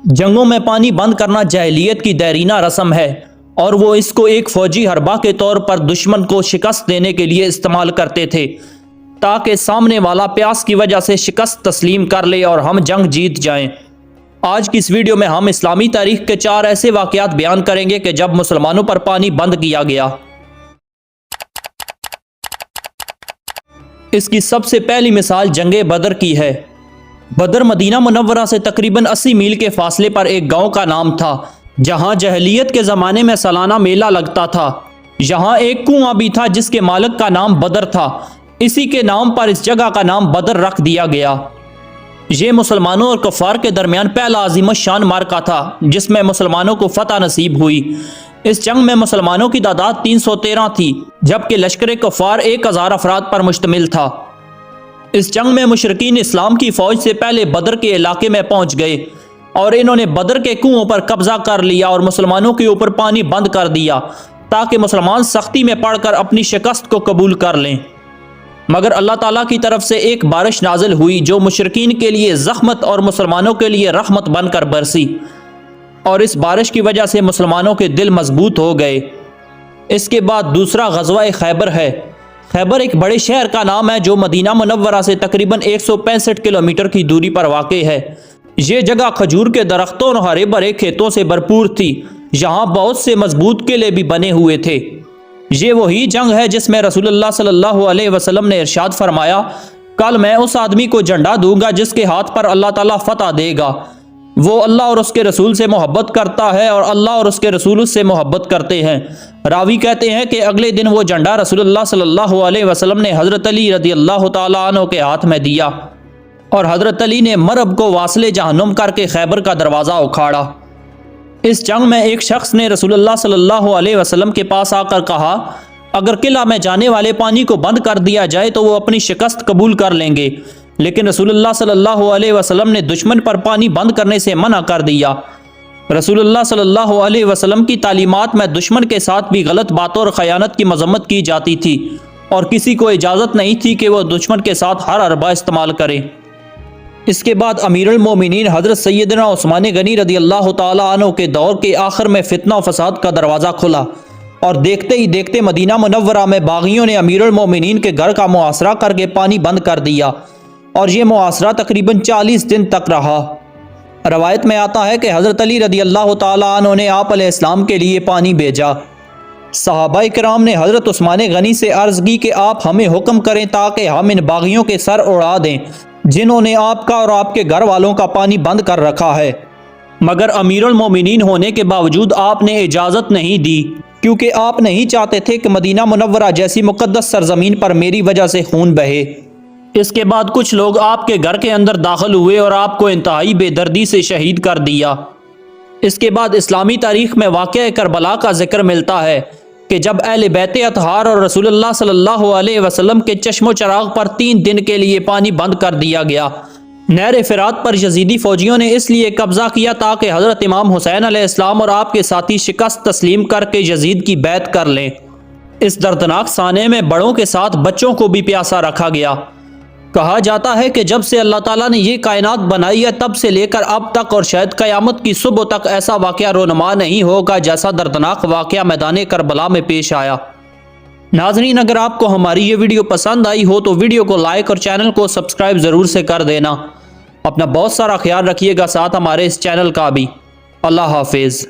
جنگوں میں پانی بند کرنا جاہلیت کی دیرینہ رسم ہے اور وہ اس کو ایک فوجی حربہ کے طور پر دشمن کو شکست دینے کے لیے استعمال کرتے تھے تاکہ سامنے والا پیاس کی وجہ سے شکست تسلیم کر لے اور ہم جنگ جیت جائیں۔ آج کی اس ویڈیو میں ہم اسلامی تاریخ کے 4 ایسے واقعات بیان کریں گے کہ جب مسلمانوں پر پانی بند کیا گیا۔ اس کی سب سے پہلی مثال جنگ بدر کی ہے۔ بدر مدینہ منورہ سے تقریباً 80 میل کے فاصلے پر ایک گاؤں کا نام تھا جہاں جاہلیت کے زمانے میں سالانہ میلہ لگتا تھا۔ یہاں ایک کنواں بھی تھا جس کے مالک کا نام بدر تھا، اسی کے نام پر اس جگہ کا نام بدر رکھ دیا گیا۔ یہ مسلمانوں اور کفار کے درمیان پہلا عظیم الشان معرکہ تھا جس میں مسلمانوں کو فتح نصیب ہوئی۔ اس جنگ میں مسلمانوں کی تعداد 313 تھی جبکہ لشکر کفار 1000 افراد پر مشتمل تھا۔ اس جنگ میں مشرکین اسلام کی فوج سے پہلے بدر کے علاقے میں پہنچ گئے اور انہوں نے بدر کے کنووں پر قبضہ کر لیا اور مسلمانوں کے اوپر پانی بند کر دیا تاکہ مسلمان سختی میں پڑ کر اپنی شکست کو قبول کر لیں۔ مگر اللہ تعالیٰ کی طرف سے ایک بارش نازل ہوئی جو مشرکین کے لیے زحمت اور مسلمانوں کے لیے رحمت بن کر برسی، اور اس بارش کی وجہ سے مسلمانوں کے دل مضبوط ہو گئے۔ اس کے بعد دوسرا غزوہ خیبر ہے۔ خیبر ایک بڑے شہر کا نام ہے جو مدینہ منورہ سے تقریباً 165 کلومیٹر کی دوری پر واقع ہے۔ یہ جگہ کھجور کے درختوں اور ہرے بھرے کھیتوں سے بھرپور تھی۔ یہاں بہت سے مضبوط قلعے بھی بنے ہوئے تھے۔ یہ وہی جنگ ہے جس میں رسول اللہ صلی اللہ علیہ وسلم نے ارشاد فرمایا، کل میں اس آدمی کو جھنڈا دوں گا جس کے ہاتھ پر اللہ تعالیٰ فتح دے گا۔ وہ اللہ اور اس کے رسول سے محبت کرتا ہے اور اللہ اور اس کے رسول اس سے محبت کرتے ہیں۔ راوی کہتے ہیں کہ اگلے دن وہ جھنڈا رسول اللہ صلی اللہ علیہ وسلم نے حضرت علی رضی اللہ تعالیٰ عنہ کے ہاتھ میں دیا اور حضرت علی نے مرب کو واصل جہنم کر کے خیبر کا دروازہ اکھاڑا۔ اس جنگ میں ایک شخص نے رسول اللہ صلی اللہ علیہ وسلم کے پاس آ کر کہا، اگر قلعہ میں جانے والے پانی کو بند کر دیا جائے تو وہ اپنی شکست قبول کر لیں گے، لیکن رسول اللہ صلی اللہ علیہ وسلم نے دشمن پر پانی بند کرنے سے منع کر دیا۔ رسول اللہ صلی اللہ علیہ وسلم کی تعلیمات میں دشمن کے ساتھ بھی غلط باتوں اور خیانت کی مذمت کی جاتی تھی اور کسی کو اجازت نہیں تھی کہ وہ دشمن کے ساتھ ہر حربہ استعمال کرے۔ اس کے بعد امیر المومنین حضرت سیدنا عثمان غنی رضی اللہ تعالیٰ عنہ کے دور کے آخر میں فتنہ و فساد کا دروازہ کھلا اور دیکھتے ہی دیکھتے مدینہ منورہ میں باغیوں نے امیر المومنین کے گھر کا محاصرہ کر کے پانی بند کر دیا اور یہ محاصرہ تقریباً 40 دن تک رہا۔ روایت میں آتا ہے کہ حضرت علی رضی اللہ تعالیٰ عنہ نے آپ علیہ السلام کے لیے پانی بھیجا۔ صحابہ کرام نے حضرت عثمان غنی سے عرض کی کہ آپ ہمیں حکم کریں تاکہ ہم ان باغیوں کے سر اڑا دیں جنہوں نے آپ کا اور آپ کے گھر والوں کا پانی بند کر رکھا ہے، مگر امیر المومنین ہونے کے باوجود آپ نے اجازت نہیں دی کیونکہ آپ نہیں چاہتے تھے کہ مدینہ منورہ جیسی مقدس سرزمین پر میری وجہ سے خون بہے۔ اس کے بعد کچھ لوگ آپ کے گھر کے اندر داخل ہوئے اور آپ کو انتہائی بے دردی سے شہید کر دیا۔ اس کے بعد اسلامی تاریخ میں واقعہ کربلا کا ذکر ملتا ہے کہ جب اہل بیت اطہار اور رسول اللہ صلی اللہ علیہ وسلم کے چشم و چراغ پر 3 دن کے لیے پانی بند کر دیا گیا۔ نہر فرات پر یزیدی فوجیوں نے اس لیے قبضہ کیا تاکہ حضرت امام حسین علیہ السلام اور آپ کے ساتھی شکست تسلیم کر کے یزید کی بیعت کر لیں۔ اس دردناک سانے میں بڑوں کے ساتھ بچوں کو بھی پیاسا رکھا گیا۔ کہا جاتا ہے کہ جب سے اللہ تعالیٰ نے یہ کائنات بنائی ہے تب سے لے کر اب تک اور شاید قیامت کی صبح تک ایسا واقعہ رونما نہیں ہوگا جیسا دردناک واقعہ میدان کربلا میں پیش آیا۔ ناظرین، اگر آپ کو ہماری یہ ویڈیو پسند آئی ہو تو ویڈیو کو لائک اور چینل کو سبسکرائب ضرور سے کر دینا۔ اپنا بہت سارا خیال رکھیے گا، ساتھ ہمارے اس چینل کا بھی۔ اللہ حافظ۔